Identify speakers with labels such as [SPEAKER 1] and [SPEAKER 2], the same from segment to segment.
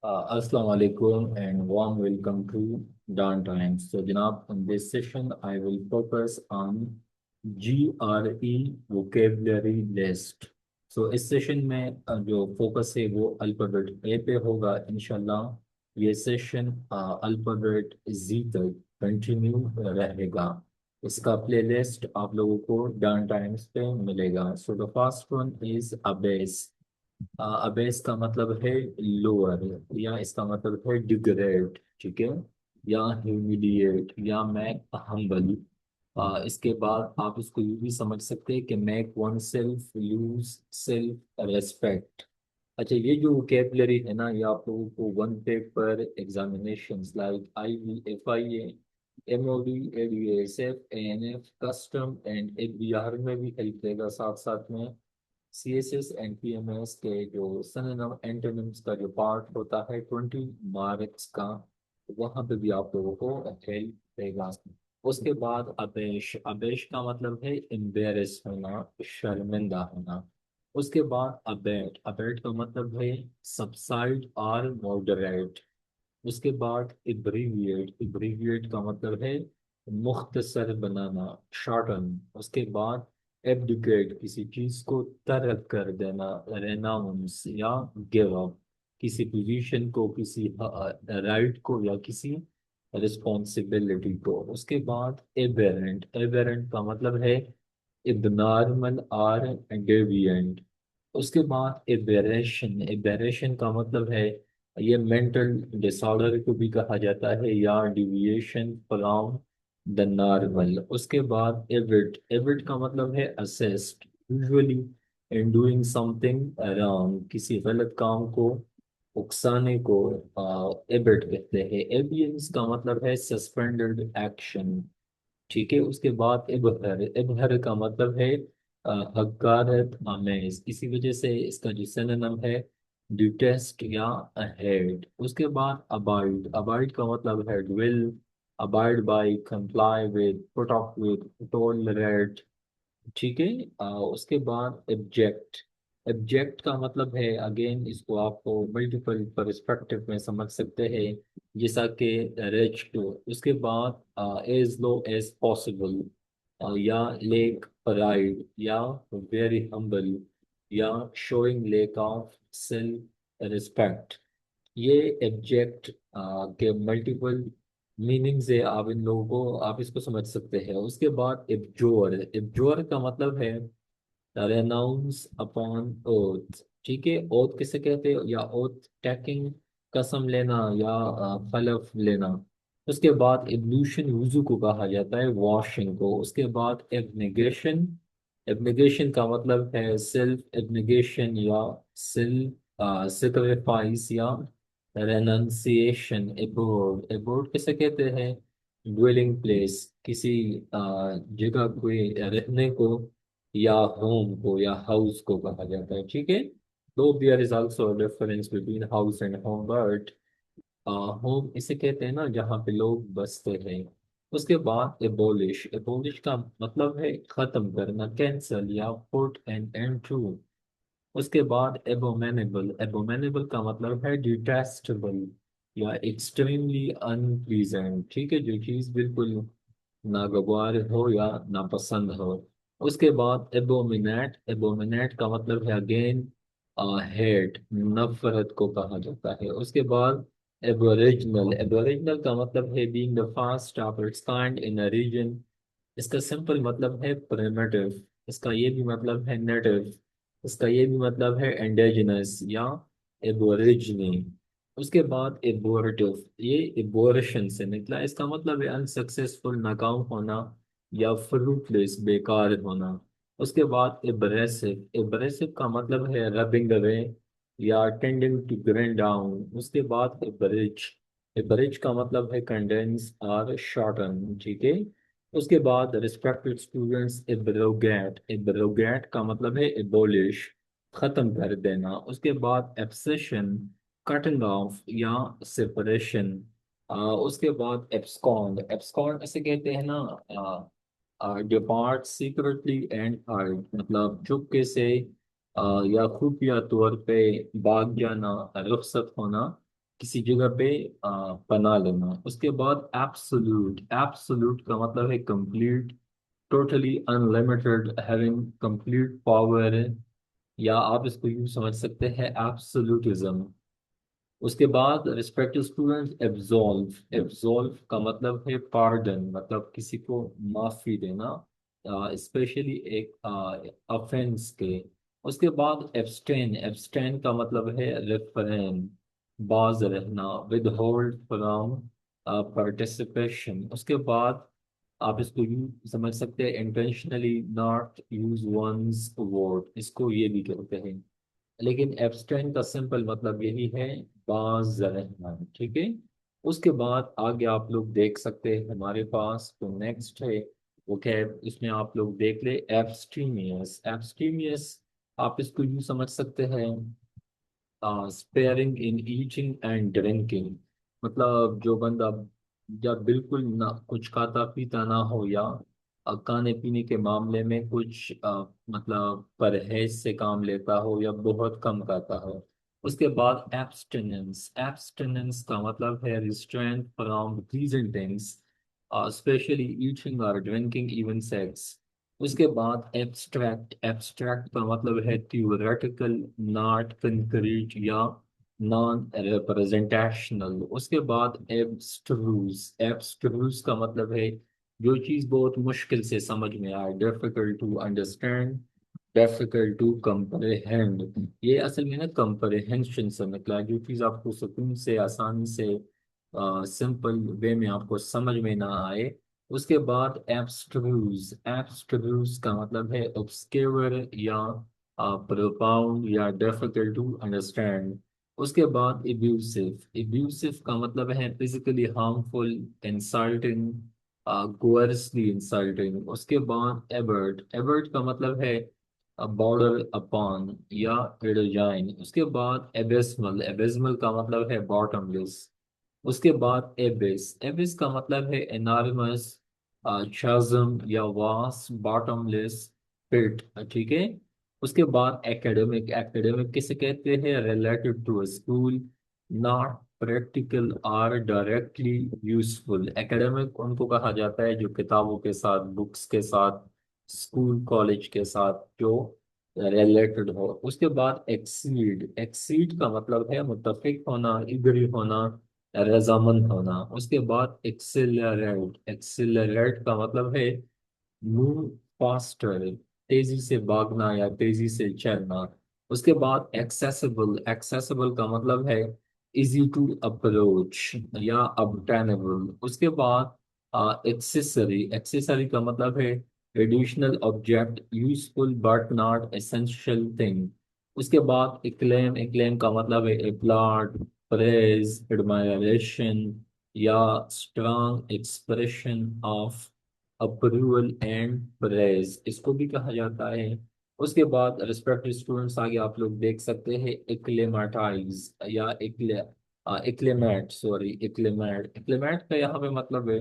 [SPEAKER 1] Assalamu alaikum and warm welcome to Dawn Times. So, Janab, in this session, I will focus on GRE vocabulary list. So, इस session में जो focus है वो alphabet ए पे होगा इंशाल्लाह। ये सेशन अल्फाबेट जी तक कंटिन्यू रहेगा। इसका प्लेलिस्ट आप लोगों को डाउन टाइम्स पे मिलेगा। So the first one is abyss. Abyss का मतलब है लोअर, या इसका मतलब है डिग्रेड, ठीक है, या ह्यूमिलिएट, या मैक हम्बल। इसके बाद आप इसको ये भी समझ सकते हैं कि make oneself lose self respect. अच्छा, ये जो वोकेबलरी है ना, ये आप लोगों को one paper examination like IVFIA, MOD, ADSF, ANF, custom and एक बिहार में भी हेल्प देगा। साथ साथ में CSS एंड PMS के जो सिनोनिम एंटोनिम्स का जो पार्ट होता है 20 मार्क्स का, वहाँ पे भी आप लोगों को हेल्प देगा। उसके बाद अपेश। अपेश का मतलब है एम्बेरस होना, शर्मिंदा होना। उसके बाद अबेट। अबेट का मतलब है सबसाइड और मॉडरेट। उसके बाद इब्रीविएट। इब्रीविएट का मतलब है मुख्तसर बनाना, शॉर्टन। उसके बाद एब्डिकेट, किसी चीज को तर्क कर देना, रेनाउंस या गिव अप, किसी पोजीशन को, किसी राइट को, या किसी रिस्पॉन्सिबिलिटी को। उसके बाद एबेरेंट। एबेरेंट का मतलब है इबनॉर्मल और डेविएंट। उसके बाद एबेरेशन। एबेरेशन का मतलब है, ये मेंटल डिसऑर्डर को भी कहा जाता है, या डिविएशन फ्रॉम द नॉर्मल। उसके बाद एविट। एविट का मतलब है assist, usually in doing something wrong, किसी गलत काम को उकसाने को एबिट कहते हैं। एबियंस का मतलब है सस्पेंडेड एक्शन, ठीक है। उसके बाद इबहर। इबहर का मतलब है हकारत आमेज, इसी वजह से इसका जो सिनोनिम है डिटेस्ट या हेट। उसके बाद अबाइड। अबाइड का मतलब है dwell, abide by, comply with, put up with, tolerate, ठीक है। उसके बाद एब्जेक्ट। एब्जेक्ट का मतलब है, अगेन इसको आपको मल्टीपल पर्सपेक्टिव में समझ सकते हैं, जैसा कि रिच टू। उसके बाद एज लो एज पॉसिबल, या लेक प्राइड, या वेरी हम्बल, या showing lack of self respect. ये एब्जेक्ट के मल्टीपल मीनिंग्स है। आप इन लोगों को, आप इसको समझ सकते हैं। उसके बाद एब्जोर। एब्जोर का मतलब है रेनाउंस अपॉन ओथ, ठीक है। ओथ किसे कहते हैं, या ओथ टेकिंग, कसम लेना, या हलफ लेना। उसके बाद एब्लूशन, वुजू को कहा जाता है, वॉशिंग को। उसके बाद एब्नेगेशन। एब्नेगेशन का मतलब है सेल्फ एब्नेगेशन, या सेल्फ सेक्रीफाइस, या रेनंसिएशन। एबोर्ड। एबोर्ड किसे कहते हैं, ड्वेलिंग प्लेस, किसी जगह को, रहने को, या होम को, या हाउस को कहा जाता है, ठीक है। तो there is also difference between house and home, but home इसे कहते हैं ना जहाँ पे लोग बसते हैं। उसके बाद एबोलिश। एबोलिश का मतलब है खत्म करना, कैंसल, या पुट एन एंड टू। उसके बाद एबोमेनेबल। एबोमेनेबल का मतलब है डिटेस्टेबल, या एक्सट्रीमली अनप्लीजेंट, ठीक है, जो चीज़ बिल्कुल नागवार हो या नापसंद हो। उसके बाद एबोमिनेट। एबोमिनेट का मतलब है अगेन हेट, नफरत को कहा जाता है। उसके बाद एबोरिजिनल। एबोरिजिनल का मतलब है being the first of its kind in a region. इसका सिंपल मतलब है प्रिमिटिव। इसका ये भी मतलब है नेटिव। इसका ये भी मतलब है इंडिजिनस, या एबोरिजिनी। उसके बाद एबोरेटिव, ये एबोरेशन से निकला। इसका मतलब है अनसक्सेसफुल, नाकाम होना, या फ्रूटलेस, बेकार होना। उसके बाद एब्रेसिव। एब्रेसिव का मतलब है रबिंग अवे, या टेंडिंग टू ग्राइंड डाउन। उसके बाद एब्रिज। एब्रिज का मतलब है कंडेंस और शॉर्टन, ठीक है। उसके बाद रिस्पेक्टेड स्टूडेंट्स एब्रोगेट। एब्रोगेट का मतलब है एबोलिश, खत्म कर देना। उसके बाद एब्सेशन, कटिंग ऑफ, या सेपरेशन। उसके बाद एब्सकॉन्ड। एब्सकॉन्ड ऐसे कहते हैं ना, डिपार्ट सीक्रेटली एंड हाइड, मतलब चुपके से या खुफिया तौर पे भाग जाना, रुखसत होना, किसी जगह पे पना लेना। उसके बाद एब्सोल्यूट, एब्सोल्यूट का मतलब है complete, totally unlimited, having complete power, या आप इसको यूं समझ सकते हैं एब्सोल्यूटिज्म। उसके बाद रिस्पेक्टिव स्टूडेंट, एब्सॉल्व, एब्सॉल्व का मतलब है पार्डन, मतलब किसी को माफी देना, स्पेशली एक ऑफेंस के। उसके बाद एब्सटेन, एब्सटेन का मतलब है रिफ्रेन, बाज रहना, विद होल्ड फ्रॉम पार्टिसिपेशन। उसके बाद आप इसको यूज समझ सकते हैं intentionally not use one's word, इसको ये भी कहते हैं। लेकिन एब्सटेन का सिंपल मतलब यही है, बाज रहना, ठीक है। उसके बाद आगे आप लोग देख सकते हैं हमारे पास तो नेक्स्ट है वो क्या है, इसमें आप लोग देख ले एब्स्टीमियस, एब्स्टीमियस आप इसको यूँ समझ सकते हैं sparing in eating and drinking, मतलब जो बंदा जब बिल्कुल ना कुछ खाता पीता ना हो, या खाने पीने के मामले में कुछ मतलब परहेज से काम लेता हो, या बहुत कम खाता हो। उसके बाद एब्स्टिनेंस, एब्स्टिनेंस का मतलब है restraint from pleasant things, specially eating और ड्रिंकिंग, इवन सेक्स। उसके बाद एब्स्ट्रैक्ट, एब्स्ट्रैक्ट का मतलब है थियोरेटिकल, नॉट कंक्रीट या नॉन रिप्रेजेंटेशनल। उसके बाद एब्स्ट्रूज, एब्स्ट्रूज का मतलब है जो चीज़ बहुत मुश्किल से समझ में आए, difficult to understand, difficult to comprehend. ये असल में ना कंप्रेहेंशन से निकला है, जो चीज़ आपको सुकून से आसानी से सिंपल वे में आपको समझ में ना आए। उसके बाद एब्स्ट्रूज, एब्स्ट्रूज का मतलब है ऑब्सक्योर या प्रोफाउंड या डिफिकल्ट टू अंडरस्टैंड। उसके बाद एब्यूसिव, एब्यूसिव का मतलब है फिजिकली हार्मफुल, इंसल्टिंग, कोअर्सली इंसल्टिंग। उसके बाद एबर्ट, एबर्ट का मतलब है बॉर्डर अपॉन या रिजाइन। उसके बाद एबिस्मल, एबिस्मल का मतलब है बॉटमलेस। उसके बाद एबिस, एबिस का मतलब है एनॉर्मस chasm या वास्ट बॉटमलेस पिट, ठीक है। उसके बाद एकेडमिक, एकेडमिक किसे कहते हैं, related to school, not practical और डायरेक्टली यूजफुल। एकेडमिक उनको कहा जाता है जो किताबों के साथ, बुक्स के साथ, स्कूल कॉलेज के साथ जो रिलेटेड हो। उसके बाद एक्सीड, एक्सीड का मतलब है मुत्तफिक होना, इग्री होना, रजामंद होना। उसके बाद एक्सेलरेट, एक्सेलरेट का मतलब है मूव फास्टर, तेजी से भागना या तेजी से चलना। उसके बाद एक्सेसिबल, एक्सेसिबल का मतलब है इजी टू अप्रोच या obtainable। उसके बाद एक्सेसरी, एक्सेसरी का मतलब है additional object, useful but not essential thing. उसके बाद एक्लेम, एक्लेम का मतलब है applaud, praise, admiration या strong expression of approval and praise, इसको भी कहा जाता है। उसके बाद रिस्पेक्टेड स्टूडेंट्स आगे आप लोग देख सकते हैं एक्लेमेटाइज या एक्लेमेट, सॉरी एक्लेमेट, एक्लेमेट का यहाँ पे मतलब है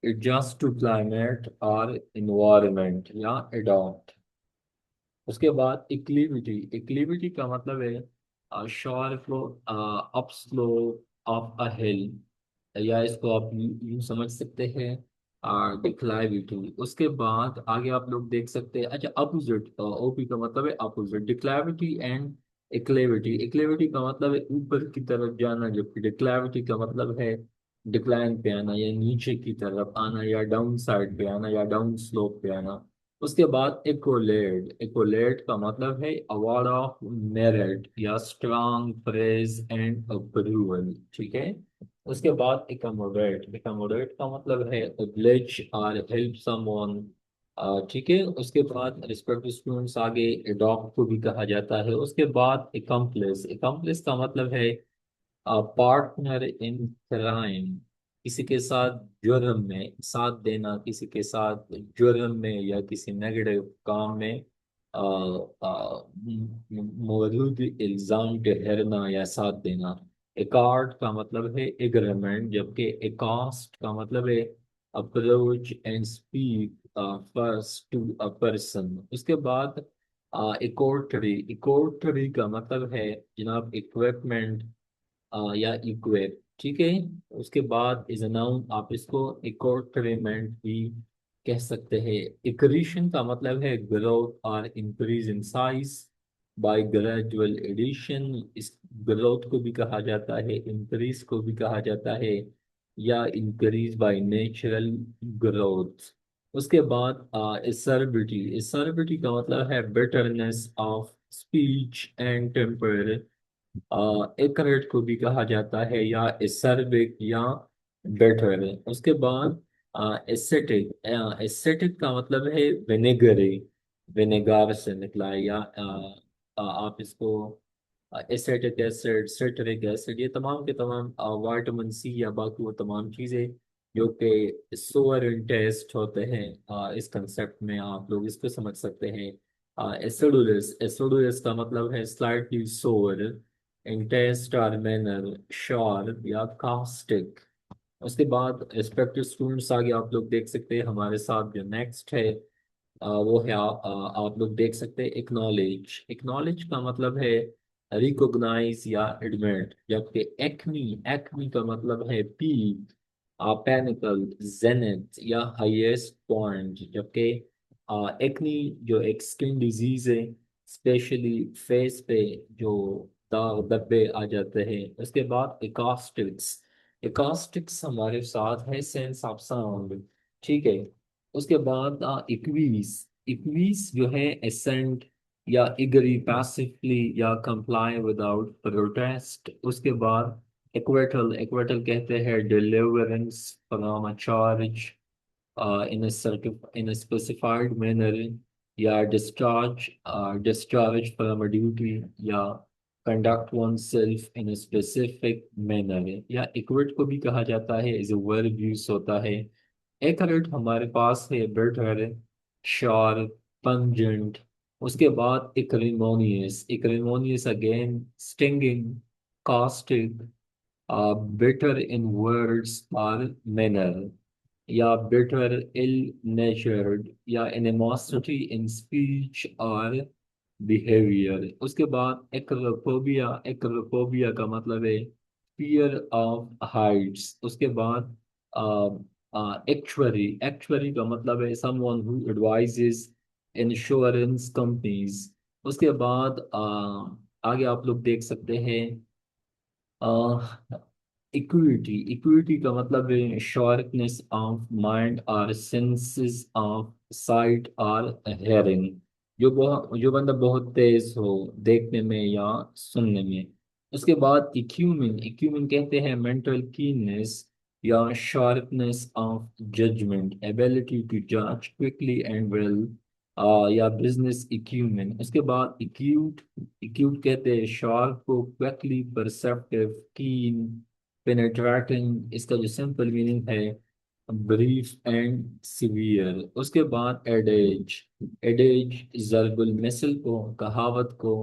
[SPEAKER 1] एडजस्ट टू क्लाइमेट और इन्वायरमेंट या अडॉप्ट। उसके बाद इक्लिविटी, इक्लिविटी का मतलब है short flow up slope of a hill, या इसको आप यूं समझ सकते हैं डिक्लाइविटी। उसके बाद आगे आप लोग देख सकते हैं, अच्छा अपोजिट, ओपी का मतलब है अपोजिट, डिक्लाइविटी एंड एक्लेविटी। एक्लेविटी का मतलब है ऊपर की तरफ जाना, जबकि डिक्लाइविटी का मतलब है डिक्लाइन पे आना या नीचे की तरफ आना, या डाउन साइड पे आना, या डाउन स्लोप पे आना। उसके बाद एकोलेड, एकोलेड का मतलब है अवार्ड ऑफ मेरिट या स्ट्रांग प्रेज एंड अप्रूवल, ठीक है। उसके बाद एकोमोडेट, एकोमोडेट का मतलब है oblige और हेल्प समवन, ठीक है। उसके बाद रिस्पेक्टिव स्टूडेंट्स आगे अडॉप्ट को भी कहा जाता है। उसके बाद एकम्प्लेस, एकम्प्लेस का मतलब है पार्टनर इन क्राइम, किसी के साथ जुर्म में साथ देना, किसी के साथ जुर्म में या किसी नेगेटिव काम में मौजूद इल्जाम ठहरना या साथ देना। एकार्ड का मतलब है एग्रीमेंट, जबकि एकास्ट का मतलब है approach and speak first to a person. उसके बाद इकोर्टरी, इकोर्टरी का मतलब है जनाब इक्विपमेंट, या इक्वेट, ठीक है। उसके बाद इज अ नाउन, आप इसको इक्वटरीमेंट भी कह सकते हैं। इक्रीशन का मतलब है ग्रोथ और increase in size by gradual addition. इस ग्रोथ को भी कहा जाता है, इंक्रीज को भी कहा जाता है, या इंक्रीज बाय नेचुरल ग्रोथ। उसके बाद एसर्बिटी, एसर्बिटी का मतलब है बेटरनेस ऑफ स्पीच एंड टेम्पर। एकरेट को भी कहा जाता है, या एसर्बिक, या बेटर। उसके बाद एसेटिक, एसेटिक का मतलब है विनेगरी, विनेगार से निकला है, या आप इसको एसेटिक एसिड, सिट्रिक एसिड, ये तमाम के तमाम विटामिन सी या बाकी वो तमाम चीज़ें जो कि सोअर टेस्ट होते हैं, इस कंसेप्ट में आप लोग इसको समझ सकते हैं। एसिडुलस, एसिडुलस का मतलब है स्लाइटली सोअर, इंटेस्ट और मैनर, शार्प या कास्टिक। उसके बाद रिस्पेक्टिव स्टूडेंट्स, आगे आप लोग देख सकते हैं हमारे साथ जो नेक्स्ट है वो है आप लोग देख सकते हैं एक्नॉलेज। एक्नॉलेज का मतलब है रिकॉग्नाइज या एडमिट, जबकि एक्मी, एक्मी का मतलब है पीक, पैनिकल, जेनिथ या हाईएस्ट पॉइंट। जबकि एक्नी जो एक स्किन डिजीज है, स्पेशली फेस पे जो दाग धब्बे आ जाते हैं। उसके बाद इकास्टिक्स, इकास्टिक्स हमारे साथ है सेंस ऑफ साउंड, ठीक है। उसके बाद इक्वीस, इक्वीस जो है एसेंट या इगरी पैसिवली या कंप्लाई विदाउट प्रोटेस्ट। उसके बाद इक्वेटल, इक्वेटल कहते हैं deliverance from a charge in a specified manner, या discharge, discharge from a duty, या conduct oneself in a specific manner, या इक्वेट को भी कहा जाता है, इज a verb यूज होता है। एक्यूरेट हमारे पास है बेटर, शार्प, पंजेंट। उसके बाद acrimonious, acrimonious again stinging, caustic, bitter in words और मैनर, या bitter, ill-natured, या animosity in speech और behavior। उसके बाद एक्रोफोबिया, एक्रोफोबिया का मतलब है fear of heights। उसके बाद एक्चुअरी, एक्चुअरी का मतलब है someone who advises insurance companies। उसके बाद आगे आप लोग देख सकते हैं इक्विटी, इक्विटी का मतलब है शार्पनेस ऑफ माइंड और सेंसेस ऑफ साइट और हेयरिंग, जो बंदा बहुत तेज हो देखने में या सुनने में। उसके बाद इक्यूमिन, इक्यूमिन कहते हैं मेंटल कीननेस या sharpness of judgement, ability to जज क्विकली एंड वेल, या बिजनेस इक्यूमेन। उसके बाद इक्यूट, इक्यूट कहते हैं शार्प को, क्विकली परसेप्टिव, कीन, पेनेट्रेटिंग। इसका जो सिंपल मीनिंग है ब्रीफ एंड सीवियर। उसके बाद एडेज, एडेज जरबुल मिसल को, कहावत को,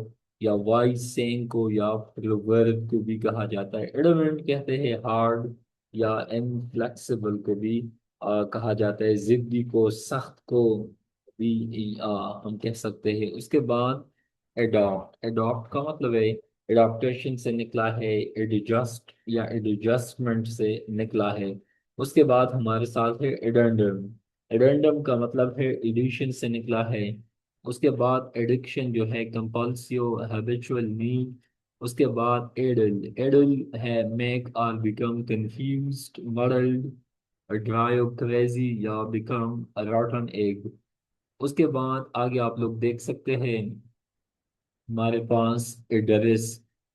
[SPEAKER 1] या वाइज सेइंग को, या प्रोवर्ब को भी कहा जाता है। एडमेंट कहते हैं हार्ड या इनफ्लेक्सिबल को भी कहा जाता है। जिद्दी को, सख्त को भी हम कह सकते हैं। उसके बाद एडॉप्ट, एडॉप्ट का मतलब है एडॉप्टेशन से निकला है, एडजस्ट या एडजस्टमेंट से निकला है। उसके बाद हमारे साथ है एडेंडम, एडेंडम का मतलब है एडिशन से निकला है। उसके बाद एडिक्शन जो है कंपल्सिव हैबिचुअल नीड। उसके बाद एडल, एडल है मेक और become confused, muddled, drive crazy, या बिकम रॉटन एग। उसके बाद आगे आप लोग देख सकते हैं हमारे पास address,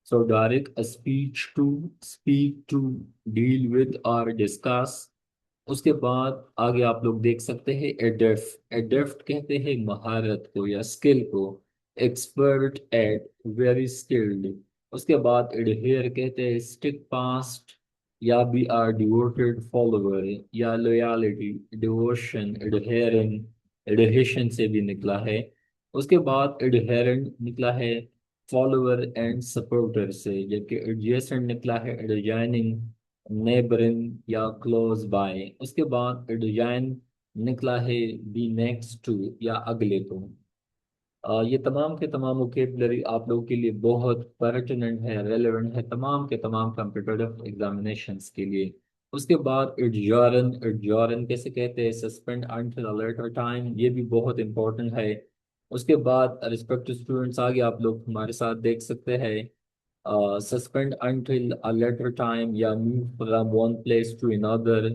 [SPEAKER 1] so direct speech to, speak to, deal with और डिस्कस। उसके बाद आगे आप लोग देख सकते हैं एडेफ्ट, एडेफ्ट कहते हैं महारत को या स्किल को, एक्सपर्ट एट, वेरी स्किल्ड। उसके बाद एडहेयर कहते हैं स्टिक पास्ट, या बी आर डिवोटेड फॉलोवर, या लॉयलिटी, डिवोशन, एडहेरिंग, एडहेशन से भी निकला है। उसके बाद एडहेरेंट निकला है फॉलोवर एंड सपोर्टर से, जबकि एडजेसेंट निकला है एडजाइनिंग, नेबरिंग, या क्लोज बाय। उसके बाद डिजाइन निकला है बी नेक्स्ट टू, या अगले को। ये तमाम के तमाम वोकेबलरी आप लोगों के लिए बहुत पर्टिनेंट है, रेलेवेंट है तमाम के तमाम कंप्यूटर एग्जामिनेशंस के लिए। उसके बाद एडजॉर्न, एडजॉर्न कैसे कहते हैं, suspend until a later time, ये भी बहुत इंपॉर्टेंट है। उसके बाद रिस्पेक्टिव स्टूडेंट्स आगे आप लोग हमारे साथ देख सकते हैं, suspend until a later time या move from one place to another.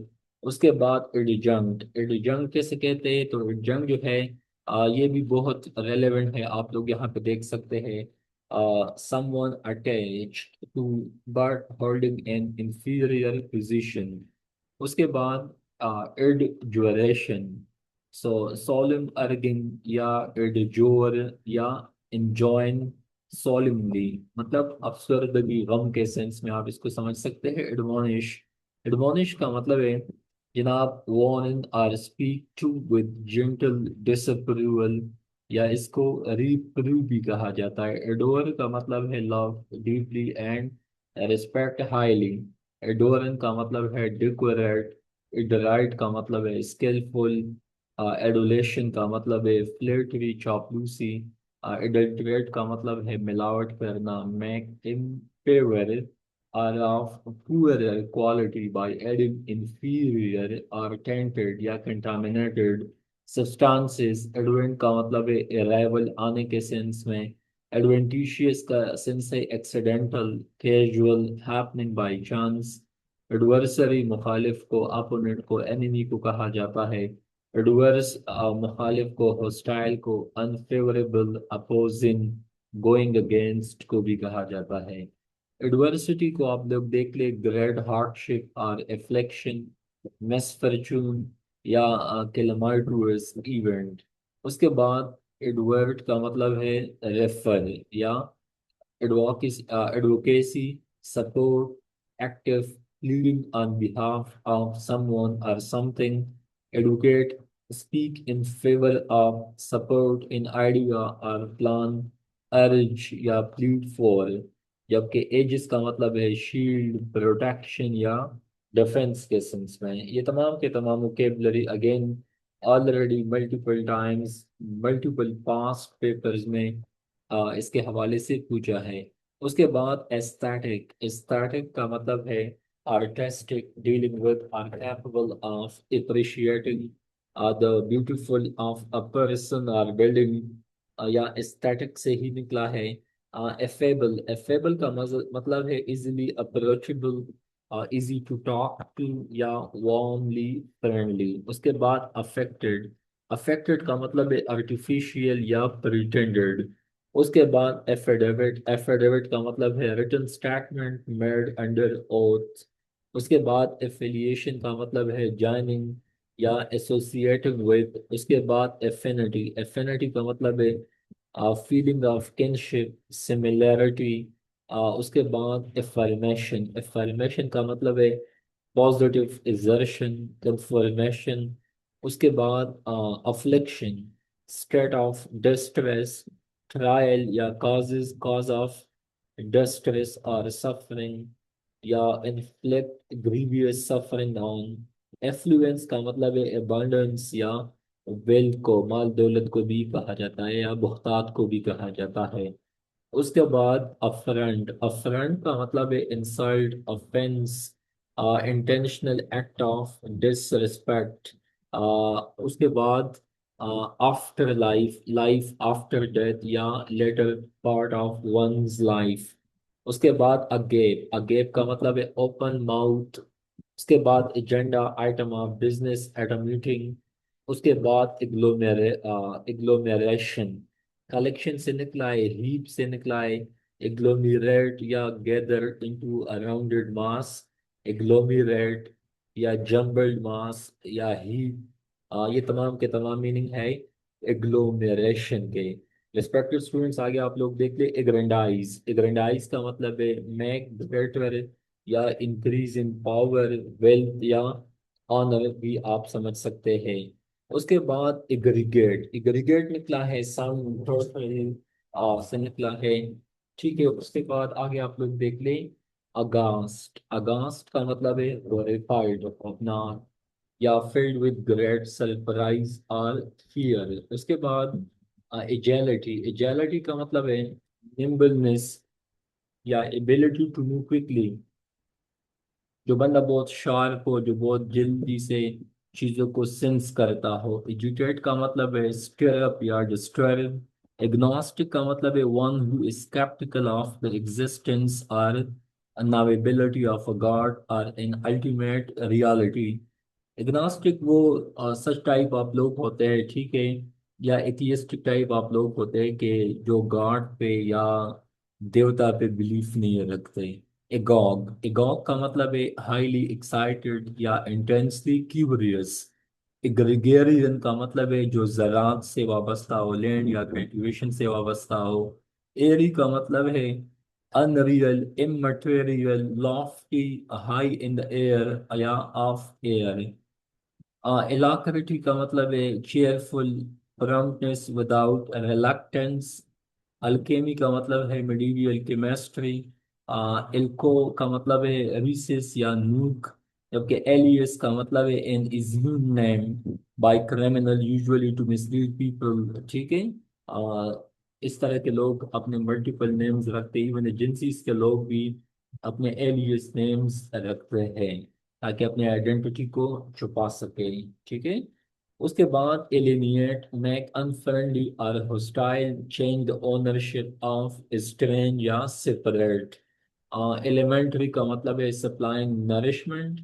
[SPEAKER 1] उसके बाद एडजंक्ट, एडजंक्ट कैसे कहते हैं, तो एडजंक्ट जो है ये भी बहुत रेलेवेंट है, आप लोग यहाँ पे देख सकते हैं, someone attached to but holding an inferior position। उसके बाद एडजुरेशन, सो सोलम अर्गिंग या एडजोर या enjoin solemnly, मतलब अफसरदगी गम के सेंस में आप इसको समझ सकते हैं। एडमोनिश, एडमोनिश का मतलब है जनाब warn और speak to with gentle disapproval, या इसको रिप्रूव भी कहा जाता है। एडोर का मतलब है love deeply and respect highly. Adorn का मतलब है डेकोरेट। इडराइट का मतलब है स्किलफुल। एडुलेशन का मतलब है फ्लर्टरी, चापलूसी। एडल्ट्रेट का मतलब है मिलावट करना, मेक इम्पेयर और of poor quality by adding inferior और टेंटेड या कंटामिनेटेड सब्सटेंसेस। एडवेंट का मतलब है अराइवल, आने के सेंस में। एडवेंटिशियस का सेंस है accidental, casual, happening by chance. Adversary मुखालिफ को, अपोनेंट को, एनिमी को कहा जाता है। एडवर्स मुखालिफ को, हॉस्टाइल को, अनफेवरेबल, अपोजिंग, गोइंग अगेंस्ट को भी कहा जाता है। एडवर्सिटी को आप लोग देख ले, ग्रेट हार्डशिप और एफ्लेक्शन, मिसफॉर्चून या कैलमाइट्रस इवेंट। उसके बाद एडवर्ट का मतलब है रेफर या advocacy, support, active, pleading on behalf of someone or something, educate, speak in favor of, support in idea or plan, urge या plead for। जबकि एजिस का मतलब है शील्ड, प्रोटेक्शन या डिफेंस के सेंस में। ये तमाम के तमाम vocabulary again already multiple times, multiple past papers में इसके हवाले से पूछा है। उसके बाद एस्थेटिक, एस्थेटिक का मतलब है artistic, dealing with or capable of appreciating the beautiful of a person और बिल्डिंग, या एस्थेटिक से ही निकला है। एफेबल, एफेबल का मतलब है easily approachable, easy to talk to या वार्मली फ्रेंडली। उसके बाद अफेक्टेड, अफेक्टेड का मतलब है आर्टिफिशियल या प्रिटेंडेड। उसके बाद एफिडेविट, एफिडेविट का मतलब है written statement made under oath. उसके बाद एफिलिएशन का मतलब है ज्वाइनिंग या एसोसिएटिंग विद। उसके बाद एफिनिटी, एफिनिटी का मतलब है फीलिंग ऑफ किनशिप, सिमिलैरिटी। उसके बाद एफर्मेशन, एफर्मेशन का मतलब है पॉजिटिव exertion, confirmation। उसके बाद affliction, state of distress, trial या causes, cause of distress or suffering, या inflict grievous suffering on। Affluence का मतलब है abundance या वेल्थ को, माल दौलत को भी कहा जाता है या बहुतात को भी कहा जाता है। उसके बाद अफरंट, अफरंट का मतलब है insult, offence, intentional act of disrespect. उसके बाद afterlife, life after death या later part of one's life. उसके बाद अगेप, अगेप का मतलब है ओपन माउथ। उसके बाद agenda, item of business at a meeting. उसके बाद इग्लोमेरेशन, कलेक्शन से निकला है, हीप से निकला है। एग्लोमीरेट या गैदर इनटू अ राउंडेड मास, एग्लोमीरेट या जम्बल्ड मास या हीप, ये तमाम के तमाम मीनिंग है एग्लोमेरेशन के। रिस्पेक्टेड स्टूडेंट्स आगे आप लोग देख ले, एग्रेंडाइज, एग्रेंडाइज का मतलब है मेक ग्रेटर या इंक्रीज इन पावर, वेल्थ या ऑनर भी आप समझ सकते हैं। उसके बाद एग्रीगेट, एग्रीगेट निकला है साउंड से निकला है। ठीक है, उसके बाद आगे आप लोग देख लें, अगास्ट, अगास्ट का मतलब है horrified, अपना या filled with great surprise और fear। उसके बाद एजेलिटी, एजेलिटी का मतलब है निम्बलनेस या एबिलिटी टू मूव क्विकली। जो बंदा बहुत शार्प हो, जो बहुत जल्दी से चीजों को सेंस करता हो। एजुकेट का मतलब है स्टिर अप या डिस्टर्ब। एग्नोस्टिक का मतलब है one who is sceptical of the existence और अनअवेलेबिलिटी ऑफ अ गॉड और इन अल्टीमेट रियलिटी। एग्नोस्टिक वो सच टाइप ऑफ लोग होते हैं, ठीक है, या एथियस्टिक टाइप ऑफ लोग होते हैं कि जो गॉड पे या देवता पे बिलीफ नहीं रखते। एगॉग, एगॉग का मतलब है हाईली एक्साइटेड या इंटेंसली क्यूरियस। ग्रेगेरियन का मतलब है जो ज़राअत से वाबस्ता हो, लैंड या कल्टीवेशन से वाबस्ता हो। एरी का मतलब है unreal, immaterial, Lofty, high in the air या ऑफ एयर। इलाक्रिटी का मतलब है cheerful, promptness without reluctance. Alchemy का मतलब है मेडिवियल केमिस्ट्री। इल्को का मतलब है रिसेस या नूक। जबकि एलियस का मतलब है an assumed name by criminal usually to mislead people, ठीक है। इस तरह के लोग अपने मल्टीपल नेम्स रखते हैं, इवन एजेंसीज के लोग भी अपने एलियस नेम्स रखते हैं ताकि अपनी आइडेंटिटी को छुपा सके, ठीक है। उसके बाद एलिनिएट, मेक अनफ्रेंडली और hostile, change the ownership of, strange या सेपरेट। एलिमेंट्री का मतलब है सप्लाइंग नरिशमेंट।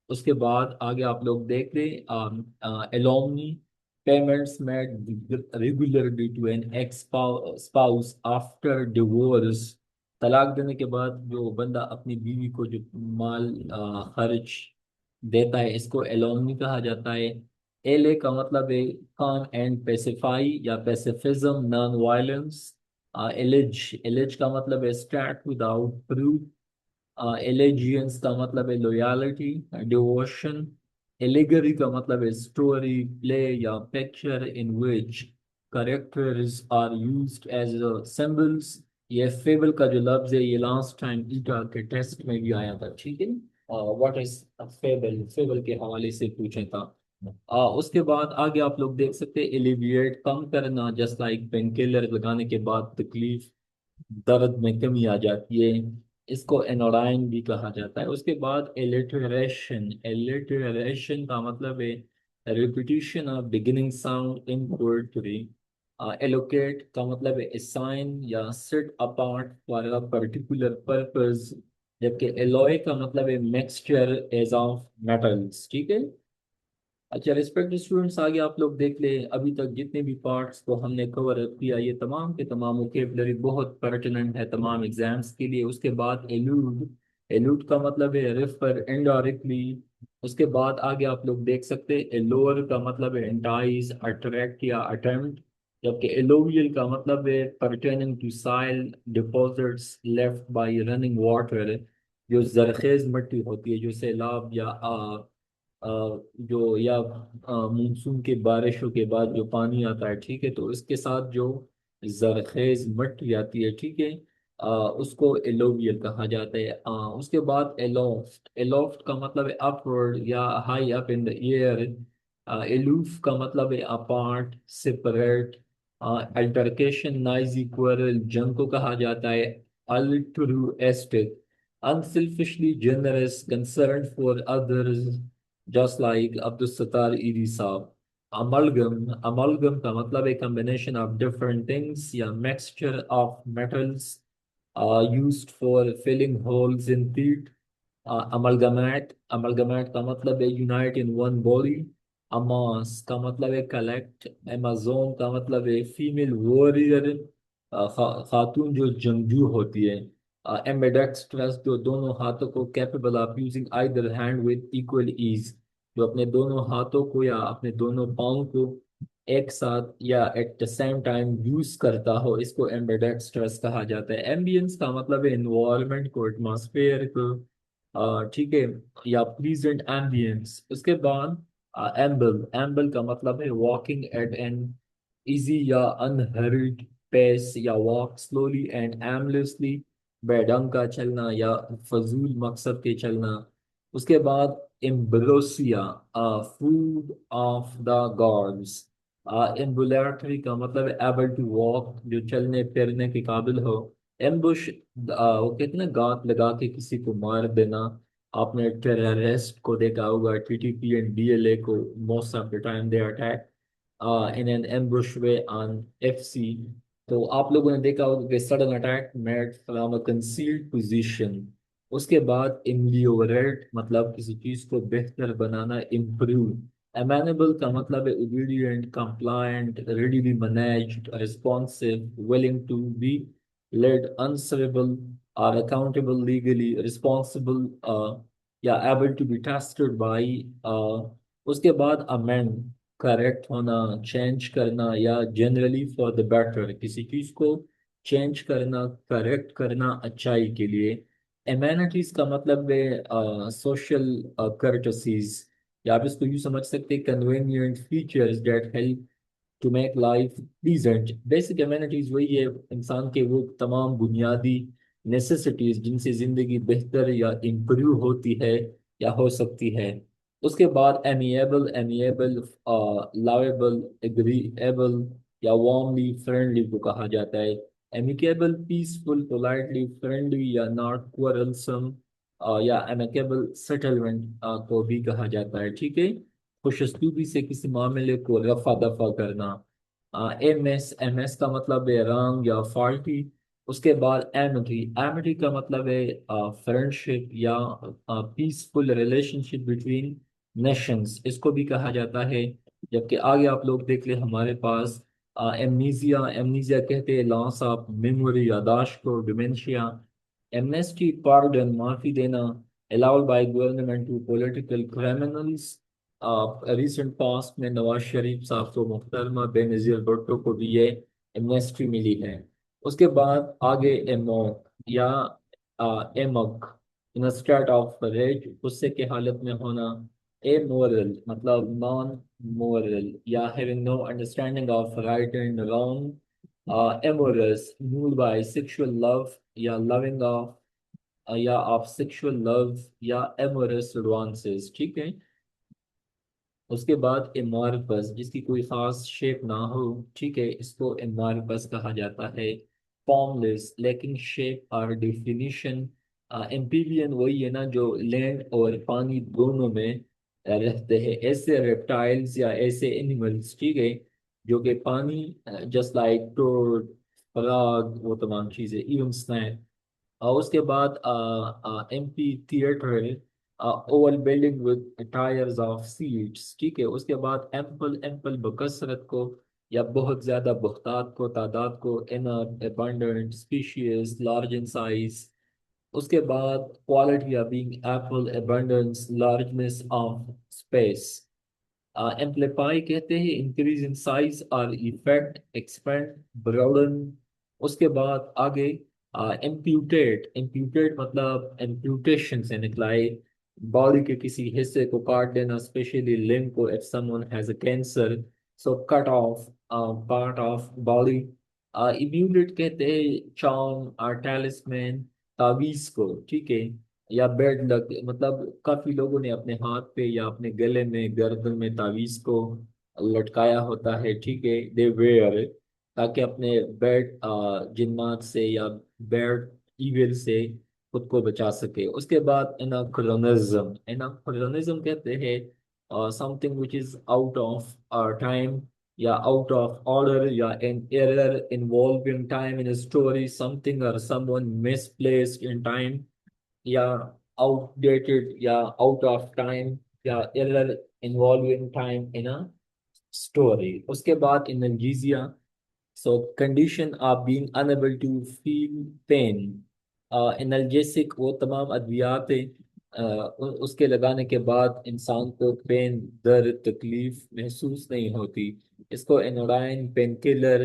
[SPEAKER 1] उसके बाद आगे आप लोग देख लें alimony, payments made regularly to an ex spouse after divorce. तलाक देने के बाद जो बंदा अपनी बीवी को जो माल खर्च देता है, इसको एलोमनी कहा जाता है। एले का मतलब है काम एंड पेसिफाई या पेसिफिज्म, नॉन वायलेंस। एलिज, एलिज का मतलब है स्टैट विदाउट प्रूफ। एलेजियंस का मतलब है लॉयल्टी, डिवोशन। एलिगरी का मतलब है स्टोरी, प्ले या picture in which characters are used as symbols. ये फेबल का जो लफ्ज है ये लास्ट टाइम ईटा के टेस्ट में भी आया था, ठीक है। व्हाट इज फेबल, फेबल के हवाले से पूछा था। उसके बाद आगे आप लोग देख सकते हैं एलिविएट, कम करना, जस्ट लाइक पेन किलर लगाने के बाद तकलीफ, दर्द में कमी आ जाती है, इसको एनोराइन भी कहा जाता है। उसके बाद एलिटरेशन, एलिटरेशन का मतलब है repetition of beginning sound in poetry. Allocate का मतलब है असाइन या set apart for a particular purpose. जबकि एलॉय का मतलब है मिक्सचर एज ऑफ मेटल्स, ठीक है। अच्छा रिस्पेक्टेड स्टूडेंट्स, आगे आप लोग देख ले, अभी तक जितने भी पार्ट्स को हमने कवर अप किया ये तमाम के तमाम वोकेबलरी बहुत पर्टिनेंट है तमाम एग्जाम्स के लिए। उसके बाद एलूड, एलूड का मतलब है रेफर इनडायरेक्टली। उसके बाद आगे आप लोग देख सकते हैं एलोर का मतलब है एंटाइज, अट्रैक्ट या अटेम्प्ट। जबकि एलोवियल का मतलब है pertaining to soil deposits left by running water. जो जरखेज मिट्टी होती है, जो सैलाब या अ, जो या मानसून के बारिशों के बाद जो पानी आता है, ठीक है, तो इसके साथ जो जरखेज मिट्टी आती है, ठीक है, उसको एलोवियल कहा जाता है। उसके बाद एलोफ्ट, एलोफ्ट का मतलब है अपवर्ड या high up in the air. Aloof का मतलब है apart, separate. Altercation, noisy quarrel, जंग को कहा जाता है altruistic, unselfishly generous, concern for others, just like Abdul Sattar Edhi sahab. Amalgam, amalgam का मतलब है कॉम्बिनेशन ऑफ डिफरेंट थिंग्स या mixture of metals used for filling holes in teeth. Amalgamate, amalgamate का मतलब है unite in one body. Amass का मतलब है कलेक्ट। एमेजोन का मतलब है फीमेल वॉरियर, खातून जो जंगजू होती है। एम्बेडेक्स्ट्रस, जो दोनों हाथों को capable of using either hand with equal ease, जो अपने दोनों हाथों को या अपने दोनों पाँव को एक साथ या at the same time use करता हो, इसको एम्बेडेक्स्ट्रस कहा जाता है। एम्बियंस का मतलब है इन्वायरमेंट को, एटमॉस्फेयर को, ठीक है, या प्लीजेंट एम्बियंस। उसके बाद एम्बल, एम्बल का मतलब है वॉकिंग एट एन इजी या अनहरिड पेस या वॉक स्लोली एंड एमलेसली, बेढंग का चलना या फजूल मकसद के चलना। उसके बाद ambrosia, food of the gods, ambulatory का मतलब एबल टू वॉक, जो चलने फिरने के काबिल हो। एम्बुश, वो कहते हैं ना, गांठ लगा के किसी को मार देना। आपने टेररिस्ट को देखा होगा, टीटीपी एंड डीएलए को, most of the time they attack in an ambush way on FC. तो आप लोगों ने देखा होगा कि sudden attack made from a concealed position. उसके बाद इम्लियोरेट मतलब किसी चीज को बेहतर बनाना, इम्प्रूव। Amenable का मतलब है obedient, compliant, readily managed, responsive, willing to be led, answerable, or accountable, legally responsible, या able to be trusted by। उसके बाद amend, करेक्ट होना, चेंज करना, या जनरली फॉर द बेटर, किसी चीज को चेंज करना, करेक्ट करना अच्छाई के लिए। एमेनिटीज का मतलब है सोशल कर्टसीज, या आप इसको यूँ समझ सकते हैं, convenient features that help to make life pleasant. Basic amenities वही है, इंसान के वो तमाम बुनियादी नेसेसिटीज जिनसे जिंदगी बेहतर या इम्प्रूव होती है या हो सकती है। उसके बाद एमिएबल, एमिएबल, लावेबल, एग्रीएबल, या वार्मली फ्रेंडली को कहा जाता है। एमिकेबल, पीसफुल, पोलाइटली फ्रेंडली, या नॉट क्वरलसम, या एमिकेबल सेटलमेंट को भी कहा जाता है। ठीक है, खुशस्लूबी से किसी मामले को रफा दफा करना। एम एस का मतलब है रंग या फॉल्टी। उसके बाद एमिटी, एमिटी का मतलब है फ्रेंडशिप या पीसफुल रिलेशनशिप बिटवीन नेशंस, इसको भी कहा जाता है। जबकि आगे आप लोग देख ले, हमारे पास एमनीजिया, एमनीजिया कहते हैं लॉस ऑफ मेमोरी, यादाश्त को, डिमेंशिया। एमनेस्टी, पार्डन, माफी देना, allowed by government to political criminals। Recent past में नवाज शरीफ साहब को, मुहतरमा बेनजीर भुट्टो को भी ये एमनेस्टी मिली है। उसके बाद आगे एमोक या amuck, in state of rage, गुस्से की हालत में होना। ए मोरल मतलब नॉन मोरल, या having no understanding of right and wrong. Amorous, moved by sexual love, या लविंग ऑफ, या ऑफ सेक्सुअल लव, या एमोरस एडवांसेस। ठीक है। उसके बाद एमॉर्फस, जिसकी कोई खास शेप ना हो, ठीक है, इसको एमॉर्फस कहा जाता है। फॉर्मलेस, लैकिंग शेप और डिफिनीशन। एम्फीबियन वही है ना जो लैंड और पानी दोनों में रहते हैं, ऐसे रेप्टाइल्स या ऐसे एनिमल्स, ठीक है, जो कि पानी, जस्ट लाइक टोड, फ्रॉग, वो तमाम चीजें, इवन स्नैक। और उसके बाद amphi theatre, Oval building with tyres of seats. ठीक है। उसके बाद एम्पल, एम्पल बकसरत को या बहुत ज्यादा, बहुतात को, तादाद को, inner, abundant, species, large in size. उसके बाद क्वालिटी या being Apple, abundance, largeness of space. Amplify कहते हैं इंक्रीज इन साइज और इफेक्ट, एक्सपेंड, ब्रॉडन। उसके बाद आगे इम्प्यूटेट, इम्प्यूटेट मतलब इम्प्यूटेशन से निकला है, बॉडी के किसी हिस्से को काट देना, स्पेशली लिम्ब को, if someone has a cancer, so cut off part of body. Emulate कहते हैं चार्म और टैलिस्मैन, तावीज को, ठीक है, या बेड लक मतलब काफी लोगों ने अपने हाथ पे या अपने गले में, गर्दन में तावीज को लटकाया होता है, ठीक है, दे वेयर, ताकि अपने बेड जिन्नात से या बेड इविल से खुद को बचा सके। उसके बाद एनाक्रोनिज्म, एनाक्रोनिज्म कहते हैं something which is out of time, या आउट ऑफ ऑर्डर, या an error involving time in story, something और समवन मिसप्लेस्ड इन टाइम, या outdated या out of time, या error involving time in a story। उसके बाद analgesia, so condition of being unable to feel pain। Analgesic वो तमाम अद्वियात हैं, उसके लगाने के बाद इंसान को पेन, दर्द, तकलीफ महसूस नहीं होती। इसको एनोडाइन, पेन किलर,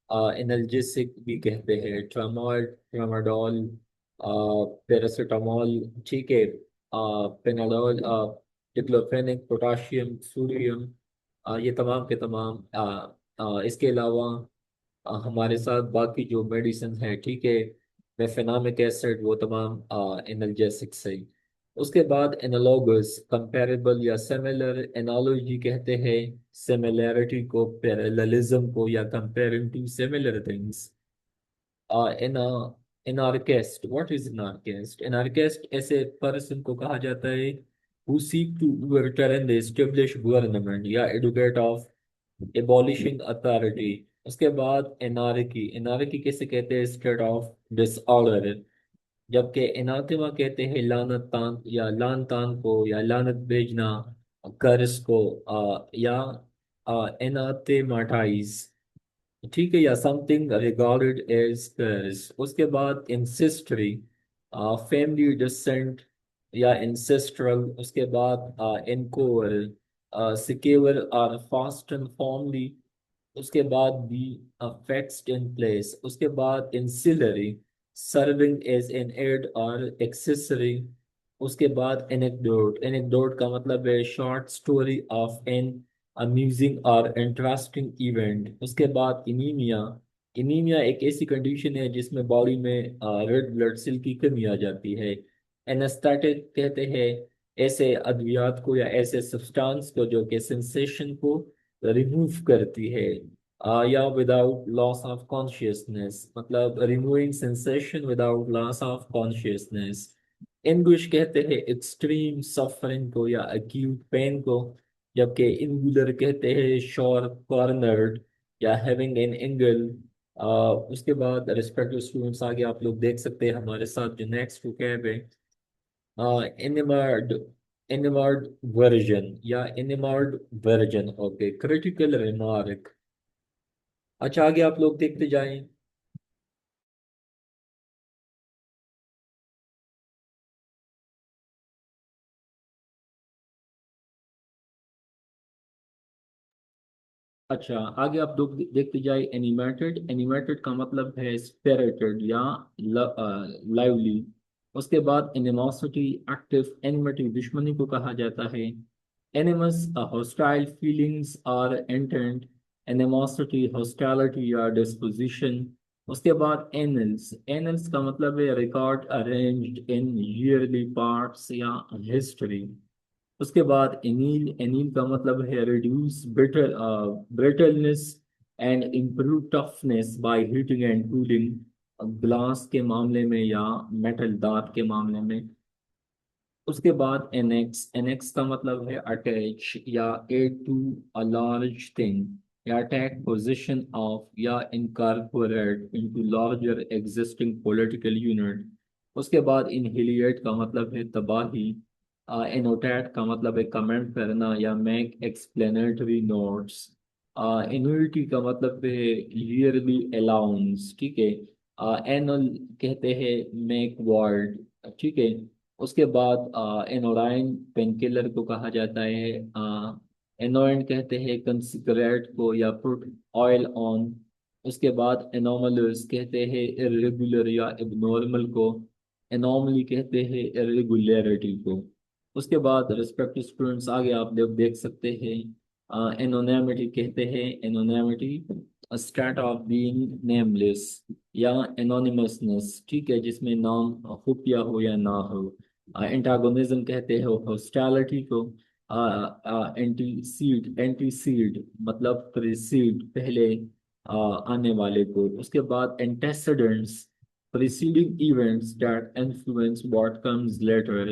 [SPEAKER 1] एनाल्जेसिक भी कहते हैं, ट्रामोल, ट्रामाडोल, पैरासीटामोल, ठीक है, पेनाडोल, डिक्लोफेनिक, पोटाशियम, सोडियम, ये तमाम के तमाम। इसके अलावा हमारे साथ बाकी जो मेडिसिन है, ठीक है, मेफेनामिक एसिड, वो तमाम एनाल्जेसिक्स है। उसके बाद एनालॉगस, कंपैरेबल या सिमिलर। एनालॉजी कहते हैं सिमिलैरिटी को, पैरेललिज्म को, या कंपेयरिंग टू सिमिलर थिंग्स। इन anarchist, what is anarchist? Anarchist ऐसे पर्सन को कहा जाता है who seek to overturn the established government या educate of एबॉलिशिंग अथॉरिटी। उसके बाद एनार्की, एनार्की किसे कहते हैं? State of disorder. जबकि एनाथेमा कहते हैं लानत तान या लान तान को, या लानत भेजना, कर्स को, या एनाथेमाटाइज, ठीक है, या समथिंग रिगार्डेड एज कर्स। उसके बाद इंसेस्ट्री, फैमिली डिसेंट या इंसेस्ट्रल। उसके बाद इनकोर, सिक्योर और फास्ट एंड फॉर्मली। उसके बाद बी फिक्स्ड इन प्लेस। उसके बाद ancillary, serving as an aid और एक्सेसरी। उसके बाद एनेक्डोट, एनेक्डोट का मतलब है short story of an amusing और इंटरेस्टिंग इवेंट। उसके बाद इनीमिया, इनीमिया एक ऐसी कंडीशन है जिसमें बॉडी में रेड ब्लड सेल की कमी आ जाती है। एनेस्थेटिक कहते हैं ऐसे अद्वियात को या ऐसे सब्सटेंस को जो कि सेंसेशन को रिमूव करती है, या विदाउट लॉस ऑफ कॉन्शियसनेस, मतलब removing sensation without loss of consciousness. Anguish कहते हैं एक्सट्रीम सफरिंग को या अक्यूट पेन को। जबकि इंगुलर कहते हैं शॉर्प कॉर्नर्ड या हैविंग एन एंगल। उसके बाद रिस्पेक्टिव स्टूडेंट्स, आगे आप लोग देख सकते हैं हमारे साथ जो नेक्स्ट कैब है इनवर्ड, इनवर्ड वर्जन या inward version. Okay, critical remark. अच्छा, आगे आप लोग देखते जाएं। अच्छा, आगे आप लोग देखते जाए। एनिमेटेड, एनिमेटेड का मतलब है स्पिरिटेड या लाइवली। उसके बाद एनिमोसिटी, एक्टिव। एनिमिटी, दुश्मनी को कहा जाता है। एनिमस, हॉस्टाइल फीलिंग्स और इंटेंट। एनिमोसिटी, हॉस्टालिटी या डिस्पोजिशन। उसके बाद एनल्स, एनल्स का मतलब है record arranged in yearly parts या हिस्ट्री। उसके बाद एनील, एनील का मतलब है reduce brittle, brittleness and improve toughness by heating and cooling, glass के मामले में या मेटल धात के मामले में। उसके बाद एनेक्स, एनेक्स का मतलब है अटैच या add to a large thing, या टेक पोजीशन ऑफ या incorporate into larger existing political unit. उसके बाद इनहिलिएट का मतलब है तबाही। एनोटेट का मतलब है कमेंट करना या मेक एक्सप्लेनेटरी नोट्स। इन्यूटी का मतलब है ईयरली अलाउंस, ठीक है। एनुअल कहते हैं मेक वर्ड, ठीक है। उसके बाद एनोराइन पेनकिलर को कहा जाता है। एनोइंट कहते हैं कंसिडरेट को या पुट ऑयल ऑन। उसके बाद एनोमलस कहते हैं इरेगुलर या एबनॉर्मल को। एनोमली कहते हैं इरेगुलरिटी को। उसके बाद रिस्पेक्टिव स्टूडेंट्स, आगे आप लोग देख सकते हैं एनोनिमिटी कहते हैं, anonymity state of being nameless या एनोनिमसनेस, ठीक है, जिसमें नाम खुफिया हो या ना हो। एंटागोनिज्म कहते हैं हॉस्टालिटी को। एंटीसीड, एंटीसीड मतलब प्रीसीड, पहले आने वाले को। उसके बाद antecedents, preceding events that influence what comes later.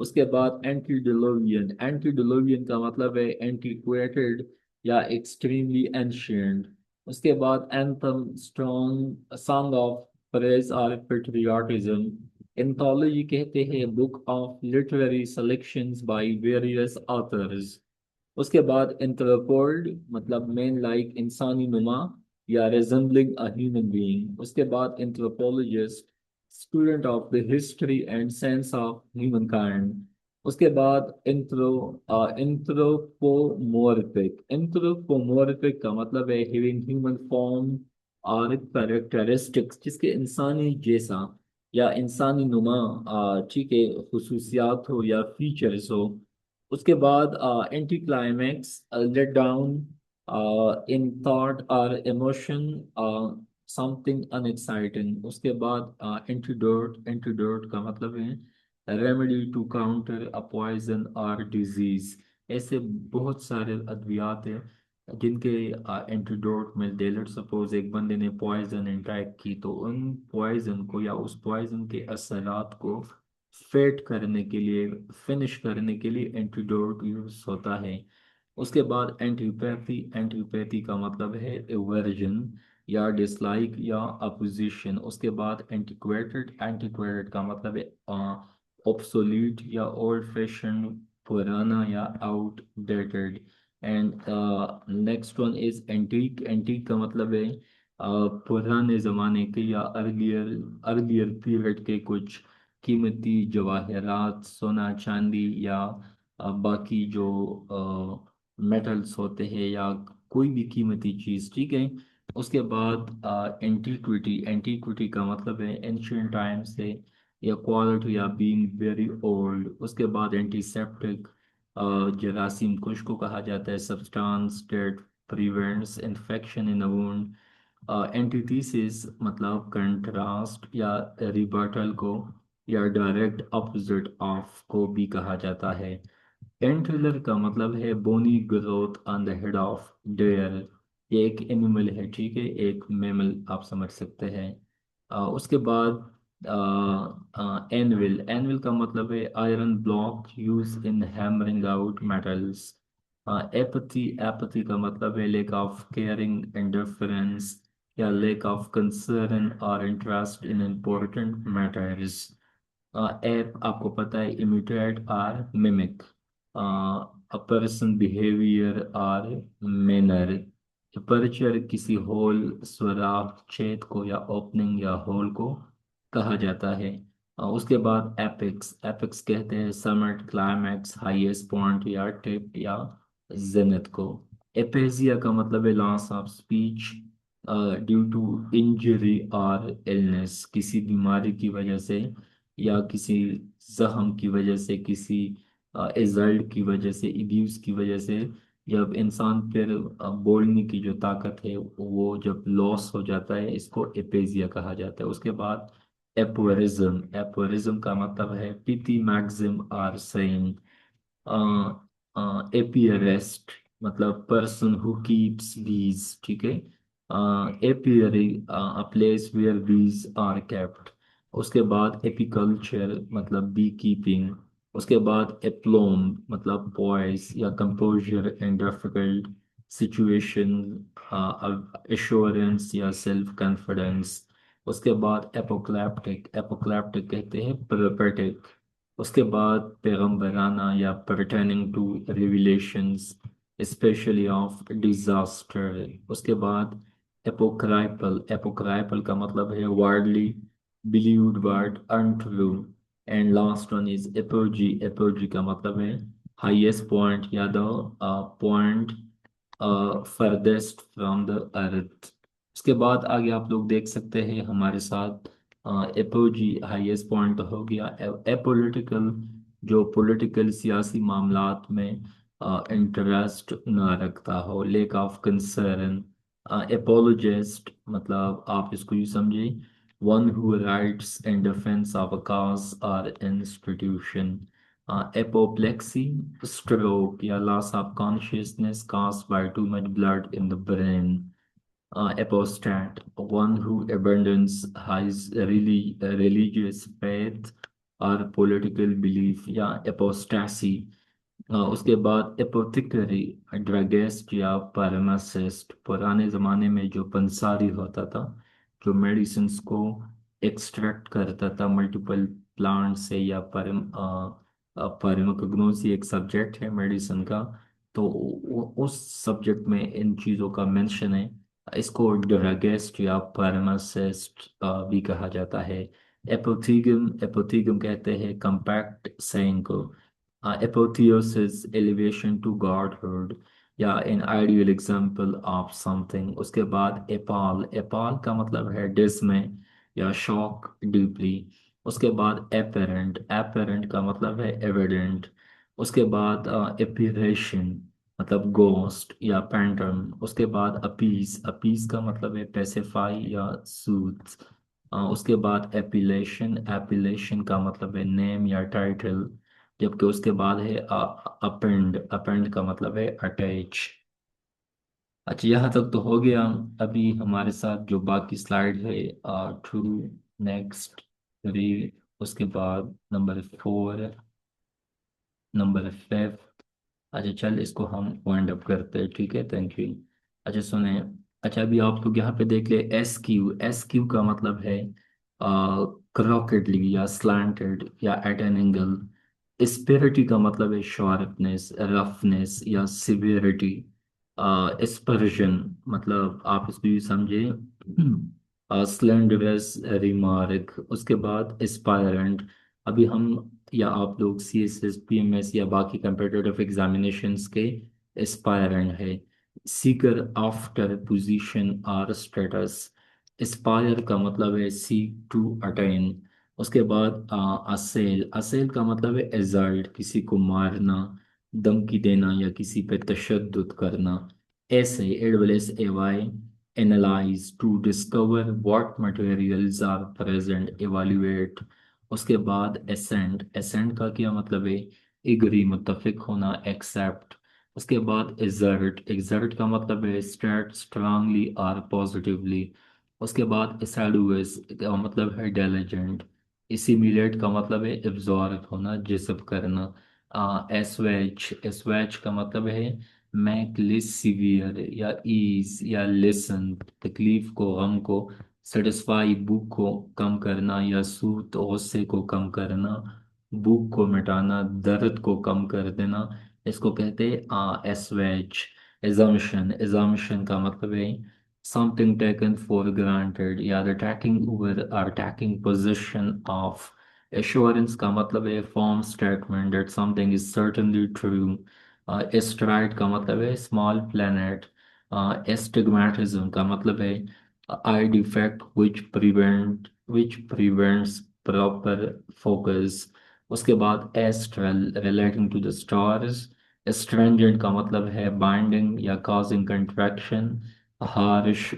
[SPEAKER 1] उसके बाद एंटीडिलोवियन, एंटीडिलोवियन का मतलब है एंटीक्वेटेड या एक्सट्रीमली एंशियंट। उसके बाद anthem, strong song of praise और पेट्रियाटिज्म। एंथोलॉजी कहते हैं book of literary selections by various authors. उसके बाद एंथ्रोपोइड मतलब मैन लाइक, इंसानी नुमा या रेजेंबलिंग अ ह्यूमन बीइंग। उसके बाद anthropologist, student of the history and science of human kind. उसके बाद एंथ्रोपोमोर्फिक, एंथ्रोपोमोर्फिक का मतलब है हैविंग ह्यूमन फॉर्म और कैरेक्टरिस्टिक्स, जिसके इंसानी जैसा या इंसानी नुमा, ठीक है, खुसूसियात हो या फीचर्स हो। उसके बाद anti climax, let down in thought और इमोशन, समथिंग अनएक्साइटिंग। उसके बाद एंटीडोट, एंटीडोट का मतलब है remedy to counter a poison और डिजीज। ऐसे बहुत सारे अद्वियात हैं जिनके एंटीडोट मिलते हैं। लेट सपोज एक बंदे ने पॉइजन इंटेक की, तो उन पॉइजन को या उस पॉइजन के असरात को फेट करने के लिए, फिनिश करने के लिए एंटीडोट यूज होता है। उसके बाद एंटीपैथी। एंटीपैथी का मतलब है एवर्जन या डिसलाइक या अपोजिशन। उसके बाद एंटीक्वेटेड। एंटीक्वेटेड का मतलब है ऑब्सोलीट या ओल्ड फैशन, पुराना या outdated. And next one is antique. Antique का मतलब है पुराने जमाने के या अर्लियर अर्लियर पीरियड के कुछ कीमती जवाहरात, सोना चांदी या बाकी जो मेटल्स होते हैं या कोई भी कीमती चीज, ठीक है। उसके बाद एंटीक्विटी। एंटीक्विटी का मतलब है एंशियंट टाइम से या क्वालिटी या बीइंग वेरी ओल्ड। उसके बाद एंटीसेप्टिक। जरासीम कुश को कहा जाता है substance that prevents infection in a wound. Antithesis मतलब कंट्रास्ट या रिबटल को या डायरेक्ट अपोजिट ऑफ को भी कहा जाता है। एंट्रिलर का मतलब है bony growth on the head of deer. ये एक एनिमल है, ठीक है, एक मैमल आप समझ सकते हैं। उसके बाद एनविल। एनविल का मतलब है iron block use in hammering out metals. Apathy. Apathy का मतलब है लेक ऑफ केयरिंग, इंडिफरेंस या लेक ऑफ कंसर्न और interest in important matters. App आपको पता है इमिटेट और मिमिक। अ पर्सन बिहेवियर और मैनर। अपर्चर किसी होल, सुराख, छेद को या ओपनिंग या होल को कहा जाता है। उसके बाद एपिक्स। एपिक्स कहते हैं समिट, क्लाइमैक्स, हाईएस्ट पॉइंट या टिप या जेनिथ को। एपेजिया का मतलब है loss of speech due to injury और इलनेस, किसी बीमारी की वजह से या किसी जख्म की वजह से, किसी इजल्ट की वजह से, इब्यूज की वजह से, जब इंसान फिर बोलने की जो ताकत है वो जब लॉस हो जाता है, इसको एपेजिया कहा जाता है। उसके बाद एपोरिज्म। एपोरिज्म का मतलब है पिटी, मैक्सिम और सेइंग। एपियरेस्ट मतलब पर्सन हु कीप्स बीज, ठीक है। Apiary a place where bees are kept. उसके बाद एपिकल्चर मतलब बी कीपिंग। उसके बाद एप्लोम मतलब पॉइस या कंपोजर इन डिफिकल्ट सिचुएशन, एश्योरेंस या सेल्फ कॉन्फिडेंस। उसके बाद एपोक्लैप्टिक। एपोक्लैप्टिक कहते हैं प्रोपेटिक। उसके बाद पैगम्बराना या pertaining to revelations specially of disaster. उसके बाद एपोक्राइपल। एपोक्राइपल का मतलब है widely believed but untrue. And last one is apogee. Apogee का मतलब है हाईएस्ट पॉइंट या the point farthest from the earth. उसके बाद आगे आप लोग देख सकते हैं हमारे साथ एपोजी हाईएस्ट पॉइंट हो गया। एपोलिटिकल जो पॉलिटिकल सियासी मामलात में इंटरेस्ट न रखता हो, लेक ऑफ कंसर्न। एपोलोजिस्ट मतलब आप इसको यूँ समझिए one who rights in defence of a cause और इंस्टीट्यूशन। एपोप्लेक्सी stroke या loss of consciousness caused by too much blood in the brain. Apostate, one who abandons his religious faith or political belief या apostasy। उसके बाद एपोथिकरी, druggist या pharmacist, पुराने ज़माने में जो पंसारी होता था, जो मेडिसिन्स को एक्सट्रैक्ट करता था मल्टीपल प्लांट से या फार्माकोग्नोसी एक सब्जेक्ट है मेडिसिन का, तो उस सब्जेक्ट में इन चीज़ों का मेंशन है। इसको ड्रगिस्ट या फार्मासिस्ट भी कहा जाता है। एपोथीगम। एपोथीगम कहते हैं कंपैक्ट सेइंग को। apotheosis, elevation to godhood या an ideal example of something। उसके बाद एपाल। एपाल का मतलब है डिसमय या शॉक डीपली। उसके बाद एपेरेंट। एपेरेंट का मतलब है एविडेंट। उसके बाद एपिरेशन मतलब गोस्ट या पैंटम। उसके बाद अपीस। अपीस का मतलब है पेसिफाई या सूथ। उसके बाद एपिलेशन, एपिलेशन का मतलब है नेम या टाइटल। जबकि उसके बाद है अपेंड, अपेंड का मतलब है अटैच। अच्छा, यहाँ तक तो हो गया। अभी हमारे साथ जो बाकी स्लाइड है, टू, नेक्स्ट, थ्री, उसके बाद नंबर फोर, नंबर फाइव। अच्छा चल, इसको हम वाइंड अप करते हैं, ठीक है, थैंक यू। अच्छा सुने, अच्छा अभी आप लोग यहाँ पे देख ले, एस क्यू, एस क्यू का मतलब है क्रॉकेडली या स्लैंटेड या एट एन एंगल। स्पेरिटी का मतलब है शार्पनेस, रफनेस या सिवियरिटी। एस्पर्जन मतलब आप इसको भी समझे, स्लेंडरनेस, रिमार्क। उसके बाद एस्पायरेंट। अभी हम या आप लोग C S S, P M S या बाकी कंपटीटिव एग्जामिनेशंस के एस्पायरेंट है। सीकर आफ्टर पोजीशन और स्टेटस। एस्पायर का मतलब है सीक टू अटेन। उसके बाद असेल, असेल का मतलब है एजल्ट, किसी को मारना, धमकी देना या किसी पे तशद्दुद करना। ऐसे AWS A Y, analyze to discover what materials are present, evaluate. उसके बाद एसेंट, एसेंट का क्या मतलब है, एग्री, मुत्तफिक होना, एक्सेप्ट। उसके बाद एग्जर्ट, एग्जर्ट का मतलब है स्टार्ट स्ट्रांगली और पॉजिटिवली। उसके बाद एसाडुअस का मतलब है डेलिजेंट। इसिमिलेट का मतलब है एब्जॉर्ब होना, जिसब करना। एसवेच, एसवेच का मतलब है मैक लिस सीवियर या ईज या लिसन, तकलीफ को, गम को। सेटिस्फाई, भूख को कम करना या सूत, गुस्से को कम करना, भूख को मिटाना, दर्द को कम कर देना। इसको कहते हैं एसवेच। एजम्पशन, एजम्पशन का मतलब है something taken for granted या the taking over or taking possession of। assurance का मतलब है firm statement that something is certainly true। asteroid का मतलब है small planet। astigmatism का मतलब है eye defect which prevents proper focus। उसके बाद astral, relating to the stars। astringent का मतलब है binding या causing contraction। हार्श,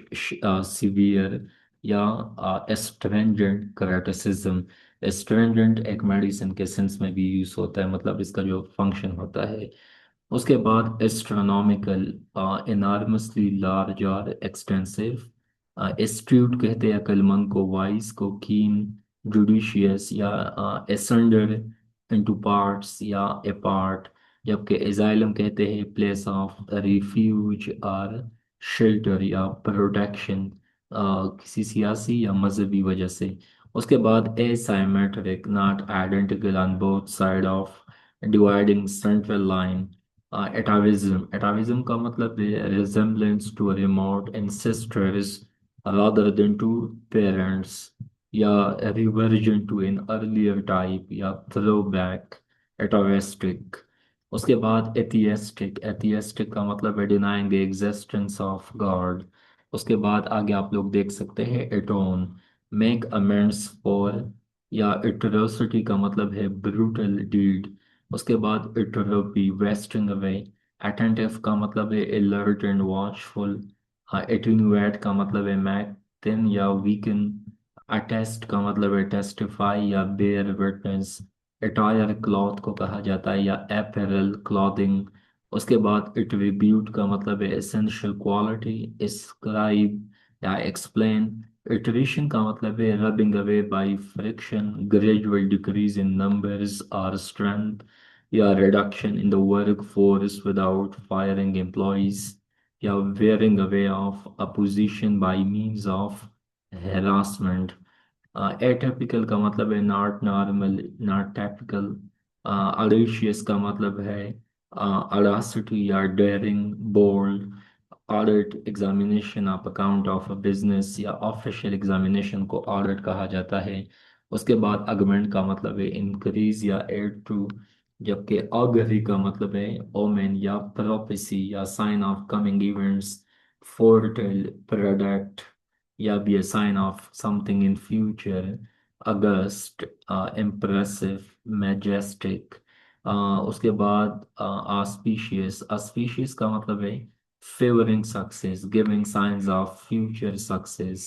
[SPEAKER 1] सीवियर या एस्ट्रेंजेंट क्रिटिसिज्म। एस्ट्रेंजेंट एक मेडिसिन के सेंस में भी यूज होता है, मतलब इसका जो फंक्शन होता है। उसके बाद एस्ट्रोनॉमिकल, इनॉर्मसली लार्ज और एक्सटेंसिव। एस्ट्यूट कहते हैं अक्लमंद को, वाइज को, कीन, जुडिशियस या एसेंडर इनटू पार्ट्स या अपार्ट। जबकि एजाइलम कहते हैं प्लेस ऑफ रिफ्यूज और शेल्टर या प्रोटेक्शन, किसी सियासी या मजहबी वजह से। उसके बाद asymmetric, not identical on both side of dividing central line. atavism, atavism का मतलब है resemblance to a remote ancestors rather than to parents, या reversion to an earlier type या throwback। atavistic। उसके बाद atheistic, atheistic का मतलब है denying the existence of God। उसके बाद आगे आप लोग देख सकते हैं atone, make amends for, या atrocity का मतलब है brutal deed। उसके बाद एट्रोपी, वेस्टिंग अवे। अटेंटिव का मतलब है अलर्ट एंड वॉचफुल। एटीन्यूएट का मतलब है मैकथिन या वीकन। अटेस्ट का मतलब है टेस्टिफाई या बेयर विटनेस। एटायर क्लॉथ को कहा जाता है या एपेरल, क्लॉथिंग। उसके बाद एट्रीब्यूट का मतलब है एसेंशियल क्वालिटी, एस्क्राइब या एक्सप्लेन। इटरेशन का मतलब है rubbing away by friction, gradual decrease in numbers और स्ट्रेंथ, या reduction in the workforce without firing employees, या wearing away of a position by means of harassment। atypical का मतलब है not normal, not typical। audacious का मतलब है audacity या daring, bold। Audit, examination of account of a business या official examination को ऑडिट कहा जाता है। उसके बाद अगमेंट का मतलब है इंक्रीज या एड टू। जबकि ऑगरी का मतलब है ओमेन या प्रोफेसी या sign of coming events. Foretell, predict या be a sign of something in future. August, impressive, majestic. उसके बाद ऑस्पिशियस, ऑस्पिशियस का मतलब है favoring success, giving signs of future success।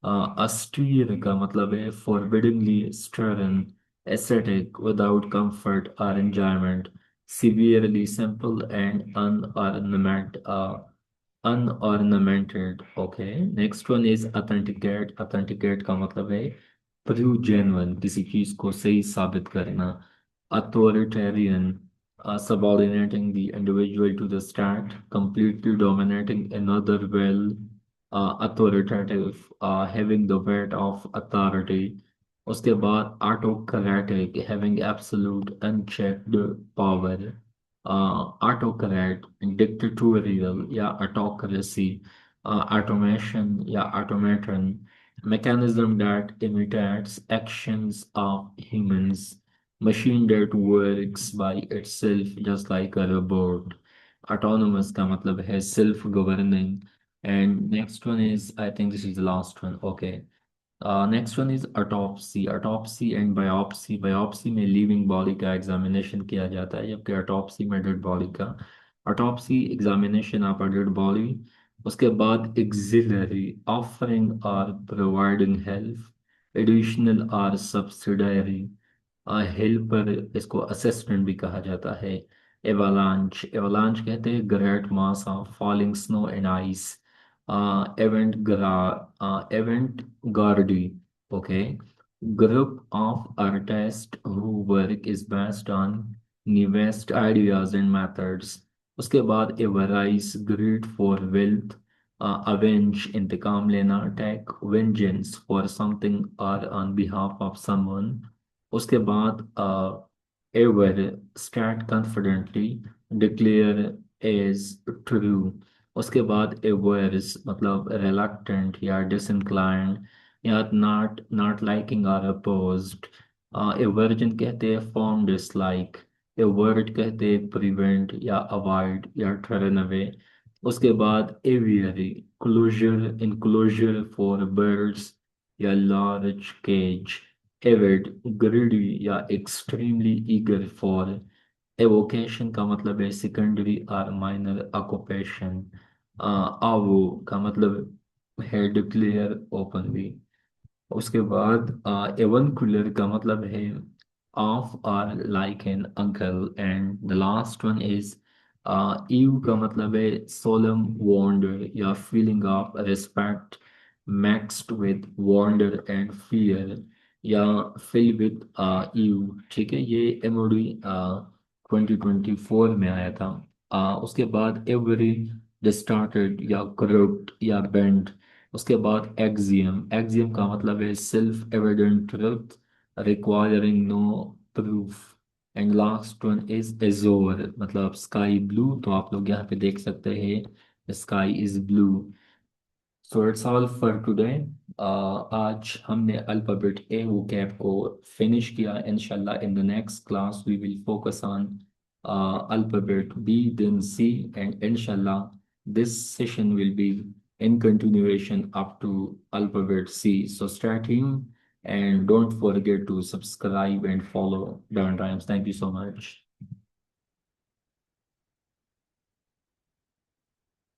[SPEAKER 1] austere का मतलब है forbiddingly stern, ascetic, without comfort or enjoyment, severely simple and unornamented. Okay, next one is authenticate. Authenticate का मतलब है prove genuine, किसी चीज को सही साबित करना. Authoritarian, subordinating the individual to the state, completely dominating another. Well, authoritative, having the weight of authority. उसके बाद autocratic, having absolute unchecked power. Autocrat, dictatorial या autocracy. Automation या automaton, mechanism that imitates actions of humans, machine that works by itself just like a robot. Autonomous का मतलब है self governing. And next one is, I think this is the last one. Okay. Next one is autopsy. Autopsy and biopsy. Biopsy में living body का examination किया जाता है, जबकि autopsy में dead body का. Autopsy examination of a dead body. उसके बाद auxiliary, offering or providing help, additional or subsidiary. Helper, इसको असिस्टेंट भी कहा जाता है. एवालांच. एवालांच कहते हैं great mass of falling snow and ice. Avant garde avant garde. Okay. Group of artist who work is based on newest ideas and methods. उसके बाद avarice, greed for wealth. Avenge, इंतकाम लेना. Take vengeance for something और on behalf of someone. उसके बाद aver, state confidently, declare as true. उसके बाद averse मतलब रिलक्टेंट या डिसइंक्लाइंड या नॉट नॉट लाइकिंग और अपोज्ड. एवर्जन कहते हैं फॉर्म डिसलाइक. एवर्ट कहते हैं प्रिवेंट या अवॉइड या टर्न अवे. उसके बाद aviary, closure, enclosure for birds या लार्ज केज. एविड, ग्रीडी या एक्सट्रीमली ईगर फॉर. एवोकेशन का मतलब है सेकेंडरी और माइनर ऑक्यूपेशन. आवो का मतलब है डिक्लेयर ओपनली. उसके बाद एवनकुलर का मतलब है ऑफ और like an uncle. And the last one is awe का मतलब है सोलम वंडर या feeling of respect mixed with wonder and fear या फिल विद ईव. ठीक है, ये एमओडी 2024 में आया था. उसके बाद एवरी डिस्टार्टेड या करप्ट या बेंड. उसके बाद एक्सियम. एक्सियम का मतलब है self evident truth requiring no proof. And last one is azure मतलब स्काई ब्लू. तो आप लोग यहाँ पे देख सकते हैं sky is blue. So it's all for today. आज हमने अल्फाबेट ए वोकैब को फिनिश किया. इंशाल्लाह in the next class we will focus on alphabet B then C. And इंशाल्लाह this session will be in continuation up to alphabet C. So stay tuned and don't forget to subscribe and follow Down Times. Thank you so much.